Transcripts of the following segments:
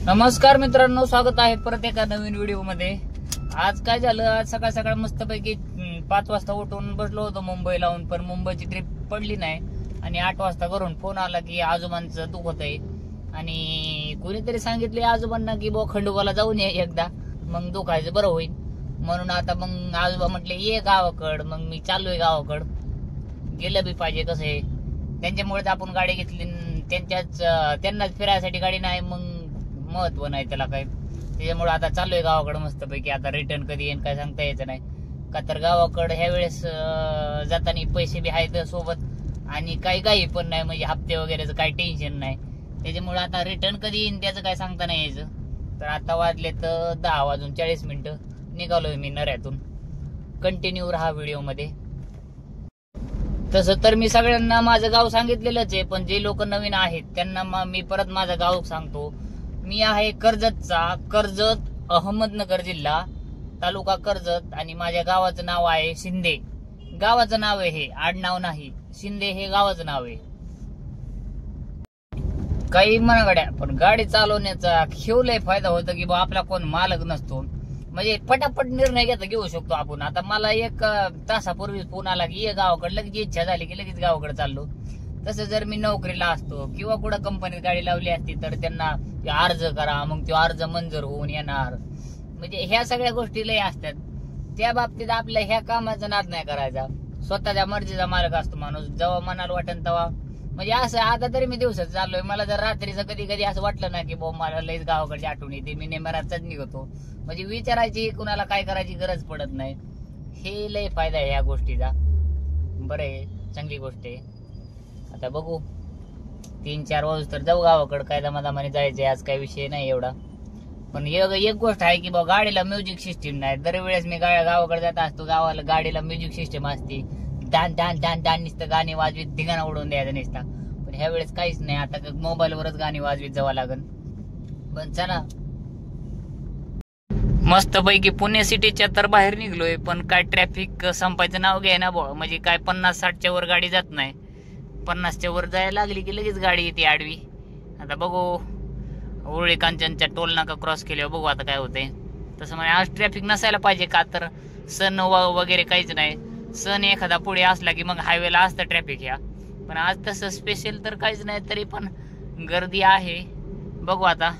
नमस्कार मित्रांनो, स्वागत आहे परत एका नवीन व्हिडिओ मध्ये। आज काय झालं, आज सकाळ सकाळ मस्तपैकी 5 वाजता उठून बसलो होतो मुंबई लावून, पण मुंबईची ट्रिप पडली नाही। आणि 8 वाजता घरून फोन आला की आजोबांचं दुखत आहे आणि कोणीतरी सांगितले आजोबांना की बो खंडोबाला जाऊन ये एकदा, मग दुखायचं बरं होईल। म्हणून आता मग आजोबा म्हटले ये गावाकड, मग मी चाललोय गावाकड। गेलं बी पाहिजे, कसं आहे त्यांच्यामुळेच आपण गाडी घेतली, त्यांनाच फिरायसाठी गाडी नाही, मग महत्व नाही त्याला काय। त्याच्यामुळे आता चाललोय गावाकडे मस्तपैकी। आता रिटर्न कधी येईन काय सांगता यायचं नाही, का तर गावाकडे ह्या वेळेस जाताना पैसे बी आहेत सोबत आणि काही पण नाही, म्हणजे हप्ते वगैरेचं काही टेन्शन नाही। त्याच्यामुळे आता रिटर्न कधी येईन त्याचं काय सांगता नाही यायचं। तर आता वाजले तर 10:40 निघालोय मी नऱ्यातून। कंटिन्यू राहा व्हिडिओ मध्ये। तसं तर मी सगळ्यांना माझं गाव सांगितलेलंच आहे, पण जे लोक नवीन आहेत त्यांना मी परत माझं गाव सांगतो। मी आहे कर्जतचा, कर्जत अहमदनगर जिल्हा, तालुका कर्जत, आणि माझ्या गावाचं नाव आहे शिंदे। गावाचं नाव आहे हे, आडनाव नाही, शिंदे हे गावाचं नाव आहे। काही मनगड्या, पण गाडी चालवण्याचा खेवलंय फायदा होतो की बा आपला कोण मालक नसतो, म्हणजे पटापट निर्णय घेऊ शकतो आपण। आता मला 1 तासापूर्वी फोन आला की ये गावाकडे, लगेच इच्छा झाली की लगेच गावाकडे चाललो। तसं जर मी नोकरीला असतो किंवा कुठं कंपनीत गाडी लावली असती तर त्यांना अर्ज करा, मग तो अर्ज मंजूर होऊन येणार, म्हणजे ह्या सगळ्या गोष्टी लय असतात। त्या बाबतीत आपल्या ह्या कामाचा नाद नाही करायचा, स्वतःच्या मर्जीचा मालक असतो माणूस, जेव्हा मनाला वाटेल तेव्हा। म्हणजे असं आता तरी मी दिवसात चाललोय, मला जर रात्रीचं कधी असं वाटलं ना की मला लयच गावाकडची आठवण येते, मी नेमरातच निघतो, म्हणजे विचारायची कुणाला काय करायची गरज पडत नाही। हे लय फायदा आहे या गोष्टीचा, बरं आहे, चांगली गोष्ट आहे। आता बघू 3-4 वाजता तर जाऊ गावाकडे, काय दमादमाने जायचंय, आज काही विषय नाही एवढा। पण एक गोष्ट आहे की बाबा गाडीला म्युझिक सिस्टीम नाही। दरवेळेस मी गावाकडे जात असतो, गावाला गाडीला म्युझिक सिस्टीम असते, डान डान डान डान नुसतं गाणी वाजवीत धिंगाणा उडवून द्यायचं नुसता। पण ह्या वेळेस काहीच नाही, आता मोबाईलवरच गाणी वाजवीत जावं लागेल। पण चला, मस्त पैकी पुणे सिटीच्या तर बाहेर निघलोय, पण काय ट्रॅफिक संपायचं नाव घ्याय ना भाऊ, म्हणजे काय 50-60च्या वर गाडी जात नाही, 50च्या वर जायला लागली की लगेच गाडी येते आडवी। आता बघू, उरळी कांचनच्या टोल नाका क्रॉस केल्यावर बघू आता काय होतंय। तसं म्हणजे आज ट्रॅफिक नसायला पाहिजे, का तर सण वगैरे काहीच नाही। सण एखादा पुढे असला की मग हायवेला असतं ट्रॅफिक ह्या, पण आज तसं स्पेशल तर काहीच नाही, तरी पण गर्दी आहे। बघू आता,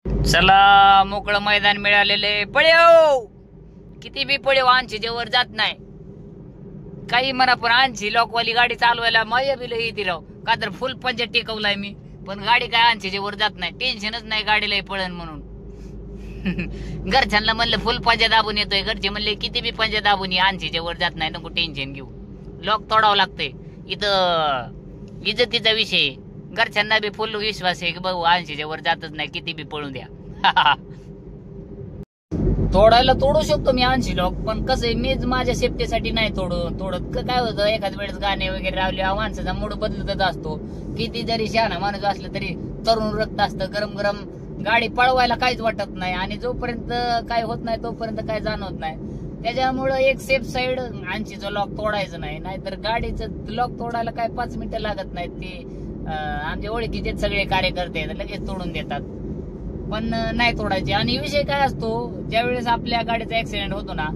चला मोकळं मैदान मिळालेले, पळ्यो किती बी पळ्यो 80च्या वर जात नाही, काही म्हणा, पण 80 लॉकवाली गाडी चालवायला माझ्या बिल येते राव, का तर फुल पंजा टेकवलाय मी, पण गाडी काय 80च्या वर जात नाही, टेन्शनच नाही गाडीला पळण म्हणून। घरच्यांना म्हणलं फुल पंजा दाबून येतोय, घरचे म्हणले किती बी पंजा दाबून 80च्या वर जात नाही, नको टेन्शन घेऊ, लॉक तोडावं लागतंय, इथं इज्जतीचा विषय। घरच्यांना बी फुल विश्वास आहे की भाऊ 80च्या वर जातच नाही, किती बी पळून द्या। तोडायला तोडू शकतो मी 80 लॉक, पण कसं आहे मीच माझ्या सेफ्टीसाठी नाही तोडत। काय होतं, एखाद्या वेळेस गाणे वगैरे लावले, माणसाचा मूड बदलतच असतो, किती जरी शहाणा माणूस असलं तरी तरुण रक्त असतं, गरम गाडी पळवायला काहीच वाटत नाही, आणि जोपर्यंत काय होत नाही तोपर्यंत काय जाणवत नाही। त्याच्यामुळं एक सेफ साईड 80चं लॉक तोडायचं नाही, नाहीतर गाडीचं लॉक तोडायला काय 5 मिनिटं लागत नाहीत, ते आमच्या ओळखीचे सगळे कार्यकर्ते लगेच तोडून देतात, पण नाही तोडायचे। आणि विषय काय असतो, ज्यावेळेस आपल्या गाडीचा ऍक्सिडेंट होतो ना,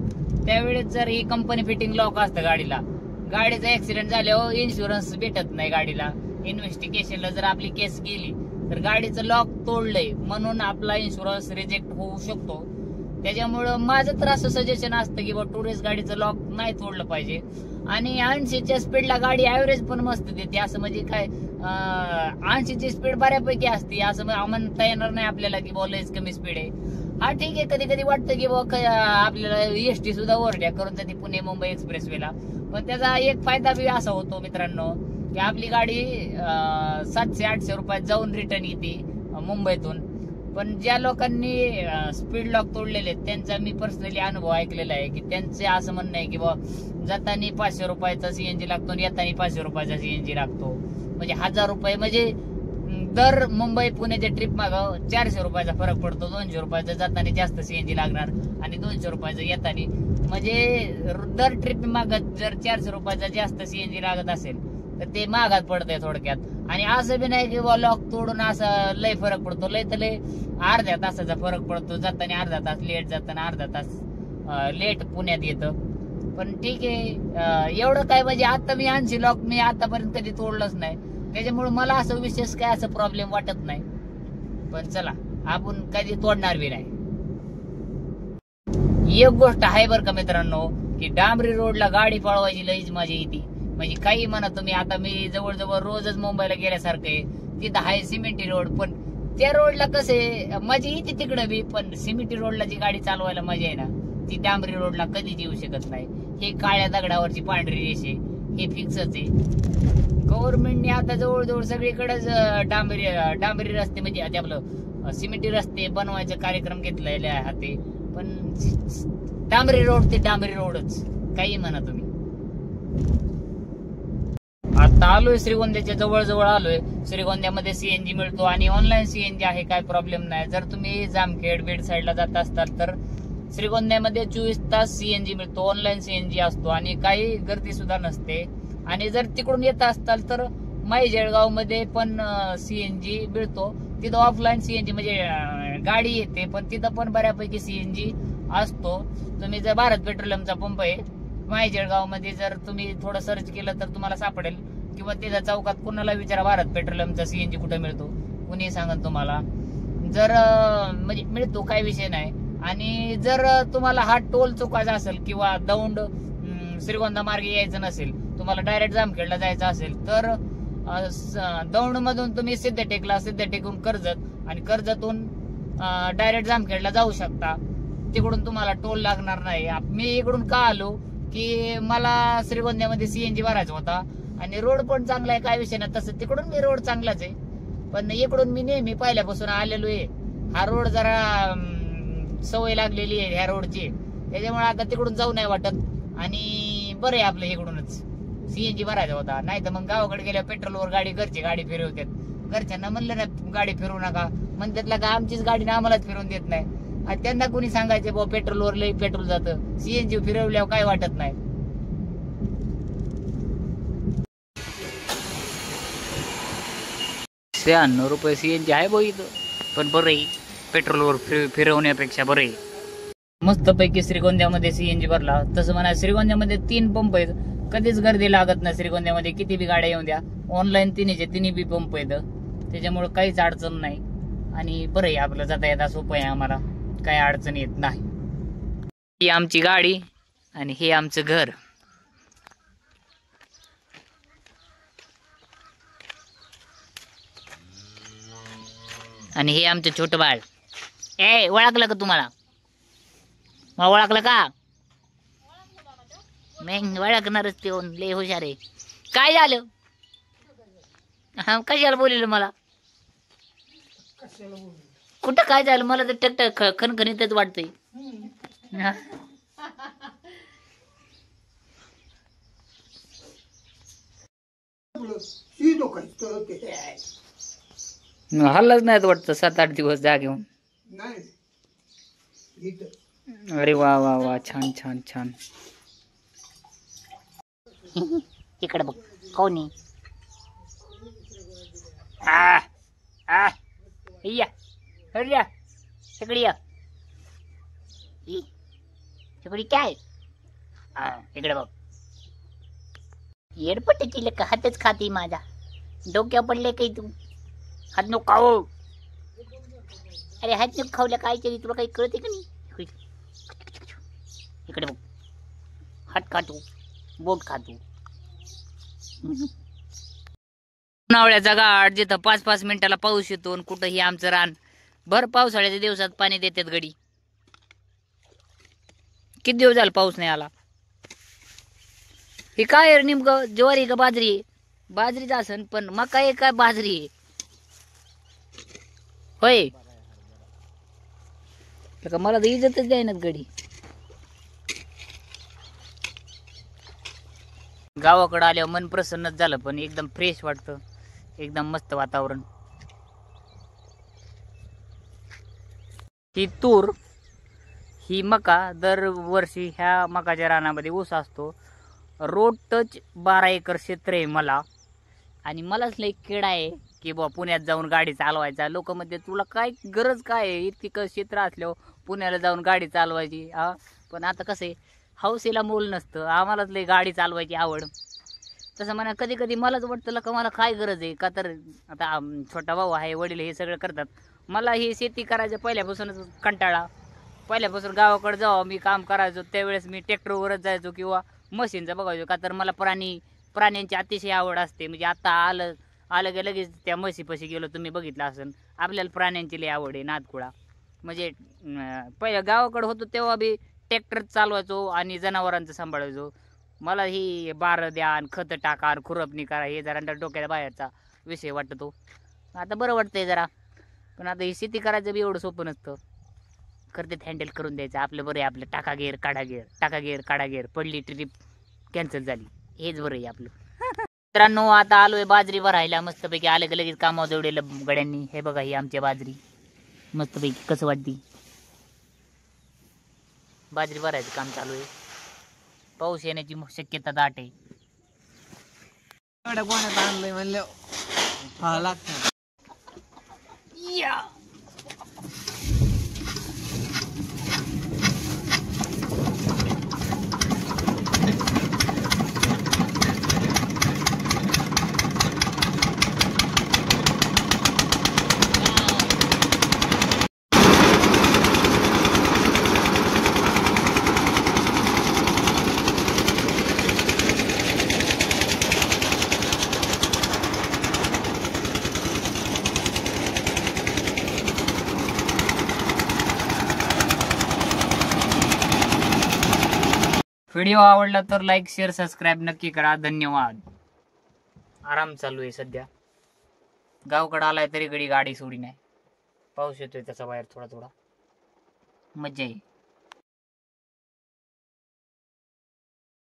त्यावेळेस जर ही कंपनी फिटिंग लॉक असतं गाडीचा ऍक्सिडेंट झाल्यावर इन्शुरन्स भेटत नाही गाडीला। इन्व्हेस्टिगेशनला जर आपली केस गेली तर गाडीचं लॉक तोडलंय म्हणून आपला इन्शुरन्स रिजेक्ट होऊ शकतो। त्याच्यामुळं माझं तर असं सजेशन असतं की बा टुरिस्ट गाडीचं लॉक नाही तोडलं पाहिजे। आणि 80च्या स्पीडला गाडी ऍव्हरेज पण मस्त देते, असं म्हणजे काय 80ची स्पीड बऱ्यापैकी असते, असं म्हणता येणार नाही आपल्याला की बॉल कमी स्पीड आहे। हा ठीक आहे, कधी वाटतं की आपल्याला एसटी सुद्धा ओव्हरटेक करून जाते पुणे मुंबई एक्सप्रेसवेला, पण त्याचा एक फायदा बी असा होतो मित्रांनो की आपली गाडी 700-800 रुपयात जाऊन रिटर्न येते मुंबईतून। पण ज्या लोकांनी स्पीड लॉक तोडलेले आहेत त्यांचा मी पर्सनली अनुभव ऐकलेला आहे की त्यांचे असं म्हणणं आहे की जाताना 500 रुपयाचा सीएनजी लागतो आणि येताना 500 रुपयाचा सीएनजी लागतो, म्हणजे 1000 रुपये, म्हणजे दर मुंबई पुण्याच्या ट्रिप मागं 400 रुपयाचा फरक पडतो। 200 रुपयाचा जाताना जास्त सीएनजी लागणार आणि 200 रुपयाचं येताना, म्हणजे दर ट्रिप मागं जर 400 रुपयाचा जास्त सीएनजी लागत असेल तर ते महागात पडतंय थोडक्यात. आणि असं बी नाही की लॉक तोडून असं लय फरक पडतो, लय तर लय अर्ध्या तासाचा फरक पडतो. जाताना अर्धा तास लेट, जाताना अर्धा तास लेट पुण्यात येतं. पण ठीक आहे, एवढं काय म्हणजे आता मी 80 लॉक मी आतापर्यंत कधी तोडलंच नाही, त्याच्यामुळे मला असं विशेष काय असं प्रॉब्लेम वाटत नाही. पण चला, आपण कधी तोडणार बी नाही. एक गोष्ट आहे बरं का मित्रांनो, की डांबरी रोडला गाडी पळवायची लईच मजा येते. म्हणजे काही म्हणा तुम्ही, आता मी जवळजवळ रोजच मुंबईला गेल्यासारखं आहे. तिथं आहे सिमेंटी रोड, पण त्या रोडला कसे मजा येते तिकडं बी, पण सिमेंटी रोडला जी गाडी चालवायला मजा आहे ना, ती डांबरी रोडला कधीच येऊ शकत नाही. हे काळ्या दगडावरची पांढरी रेषे हे फिक्सच आहे. गव्हर्नमेंटने आता जवळजवळ सगळीकडेच डांबरी रस्ते म्हणजे आपलं सिमेंटी रस्ते बनवायचा कार्यक्रम घेतलेले आहे. पण डांबरी रोड ते डांबरी रोडच, काही म्हणा तुम्ही. आता आलोय श्रीगोंद्याच्या जवळ आलोय. श्रीगोंद्यामध्ये सीएनजी मिळतो आणि ऑनलाईन सीएनजी आहे, काय प्रॉब्लेम नाही. जर तुम्ही जामखेड बीड साईडला जात असताल तर श्रीगोंद्यामध्ये 24 तास सीएनजी मिळतो, ऑनलाईन सीएनजी असतो आणि काही गर्दी सुद्धा नसते. आणि जर तिकडून येत असताल तर माई जळगाव मध्ये पण सीएनजी मिळतो. तिथं ऑफलाईन सीएनजी म्हणजे गाडी येते, पण तिथं पण बऱ्यापैकी सीएनजी असतो. तुम्ही जर भारत पेट्रोलियमचा पंप आहे माई जळगाव मध्ये, जर तुम्ही थोडं सर्च केलं तर तुम्हाला सापडेल, किंवा तिथं चौकात कुणाला विचारा भारत पेट्रोलियमचा सीएनजी कुठे मिळतो, कुणी सांगत तुम्हाला. जर म्हणजे मिळतो, काही विषय नाही. आणि जर तुम्हाला हा टोल चुकायचा असेल किंवा दौंड श्रीगोंदा मार्गे यायचं नसेल, तुम्हाला डायरेक्ट जामखेडला जायचं असेल तर दौंड मधून तुम्ही सिद्धटेकून कर्जत आणि कर्जतून डायरेक्ट जामखेडला जाऊ शकता. तिकडून तुम्हाला टोल लागणार नाही. मी इकडून का आलो की मला श्रीगोंद्यामध्ये सीएनजी भरायचा होता आणि रोड पण चांगला आहे, काय विषय नाही. तसं तिकडून मी रोड चांगलाच आहे, पण इकडून मी नेहमी पहिल्यापासून आलेलो आहे. हा रोड जरा सवय लागलेली आहे ह्या रोडची, त्याच्यामुळे आता तिकडून जाऊ नाही वाटत. आणि बरं आहे आपलं इकडूनच सीएनजी भरायचा होता. नाही तर मग गावाकडे गेल्यावर पेट्रोलवर घरची गाडी फिरवतात. घरच्यांना म्हणलं ना गाडी फिरवू नका, म्हणतात का आमचीच गाडी आम्हालाच फिरवून देत नाही. आणि त्यांना कोणी सांगायचे बाबा पेट्रोलवर लई पेट्रोल जातं, सीएनजी फिरवल्यावर काय वाटत नाही. 96 रुपये सीएनजी आहे बो इथं, पण बरं आहे पेट्रोलवर फिरवण्यापेक्षा बरं आहे. मस्त पैकी श्रीगोंद्यामध्ये सीएनजी भरला. तसं म्हणा श्रीगोंद्यामध्ये 3 पंप आहेत, कधीच गर्दी लागत नाही. श्रीगोंद्यामध्ये किती बी गाड्या येऊन द्या, ऑनलाईन तिन्ही बी पंप आहेत, त्याच्यामुळे काहीच अडचण नाही. आणि बरं आहे आपलं जाता येता सोपं आहे, आम्हाला काही अडचण येत नाही. ही आमची गाडी आणि हे आमचं घर. आणि हे आमचं छोटं बाळ. ओळखलं का तुम्हाला? मग ओळखलं का? मी ओळखणारच, ते लय हुशार आहे. काय झालं? हा, कशाला बोलले मला? कुठं काय झालं? मला तर टकटक खणखणीतच वाटतंय. हल्लाच नाही वाटतं 7-8 दिवस जागेऊन. अरे वा वा वा, छान छान छान. इकडे बघ कोणी. या सगळी या सगळी काय इकडे बघ. येडपट्टीची लेका हातच खाती माझा. डोक्या पडले काही तू हात नको खाऊ. अरे हात नको खावल्या काय तरी, तुला काही कळते का नाही? इकडे बघ, हात खातो, बोट खातो. उन्हाळ्याचा गाठ जिथं 5-5 मिनिटाला पाऊस येतो, कुठंही आमचं रान भर पावसाळ्याच्या दिवसात पाणी देतात गडी. किती दिवस झाला पाऊस नाही आला. हे काय नेमकं ज्वारी का बाजरी आहे? बाजरीच असन, पण मका आहे का बाजरी आहे? होय का? मला तर इज्जतच द्यायनात गडी. गावाकडे आल्यावर मन प्रसन्नच झालं, पण एकदम फ्रेश वाटतं, एकदम मस्त वातावरण. ही तूर, ही मका, दरवर्षी ह्या मकाच्या रानामध्ये ऊस असतो. रोड टच 12 एकर क्षेत्र आहे मला. आणि मलाच लई किडा आहे की बा पुण्यात जाऊन गाडी चालवायचा. लोक म्हणते तुला काय गरज काय आहे, इतकी क्षेत्र असल्यावर पुण्याला जाऊन गाडी चालवायची. हा पण आता कसं आहे, हौसेला मोल नसतं. आम्हालाच लई गाडी चालवायची आवड. तसं म्हणा कधी कधी मलाच वाटतं का मला काय गरज आहे का, तर आता छोटा भाऊ आहे, वडील हे सगळं करतात. मला ही शेती करायचं पहिल्यापासूनच कंटाळा. पहिल्यापासून गावाकडे जावं मी काम करायचो त्यावेळेस मी ट्रॅक्टरवरच जायचो किंवा मशीनचं बघायचो का, तर मला प्राण्यांची अतिशय आवड असते. म्हणजे आता आलं की लगेच त्या म्हशीपाशी गेलो, तुम्ही बघितलं असेल. आपल्याला प्राण्यांची लई आवड आहे, नादकुळा. म्हणजे पहिल्या गावाकडे होतो तेव्हा बी ट्रॅक्टर चालवायचो आणि जनावरांचं सांभाळायचो. मला ही बार द्या आणि खतं टाका आणि खुरपणी करा हे जरा डोक्याच्या बाहेरचा विषय वाटतो. आता बरं वाटतंय जरा. पण आता ही शेती करायचं बी एवढं सोपं नसतं. करते हँडल करून द्यायचं आपलं बरं आहे. आपलं टाका गेअर काढा गेअर पडली ट्रिप कॅन्सल झाली, हेच बरं आहे आपलं. मित्रांनो आता आलोय बाजरी भरायला. मस्तपैकी आले की लगेच कामावर जोडलेलं गड्यांनी. हे बघा ही आमची बाजरी मस्तपैकी कसं वाटती. बाजरी भरायचं काम चालू आहे. पाऊस येण्याची शक्यता दाट आहे. आणलंय म्हणलं हा लागतं. व्हिडिओ आवडला तर लाईक शेअर सबस्क्राईब नक्की करा. धन्यवाद. आराम चालू आहे सध्या. गावकडे आलाय तरी गडी गाडी सोडी नाही. पाऊस येतोय त्याचा बाहेर थोडा थोडा. मज्जा आहे.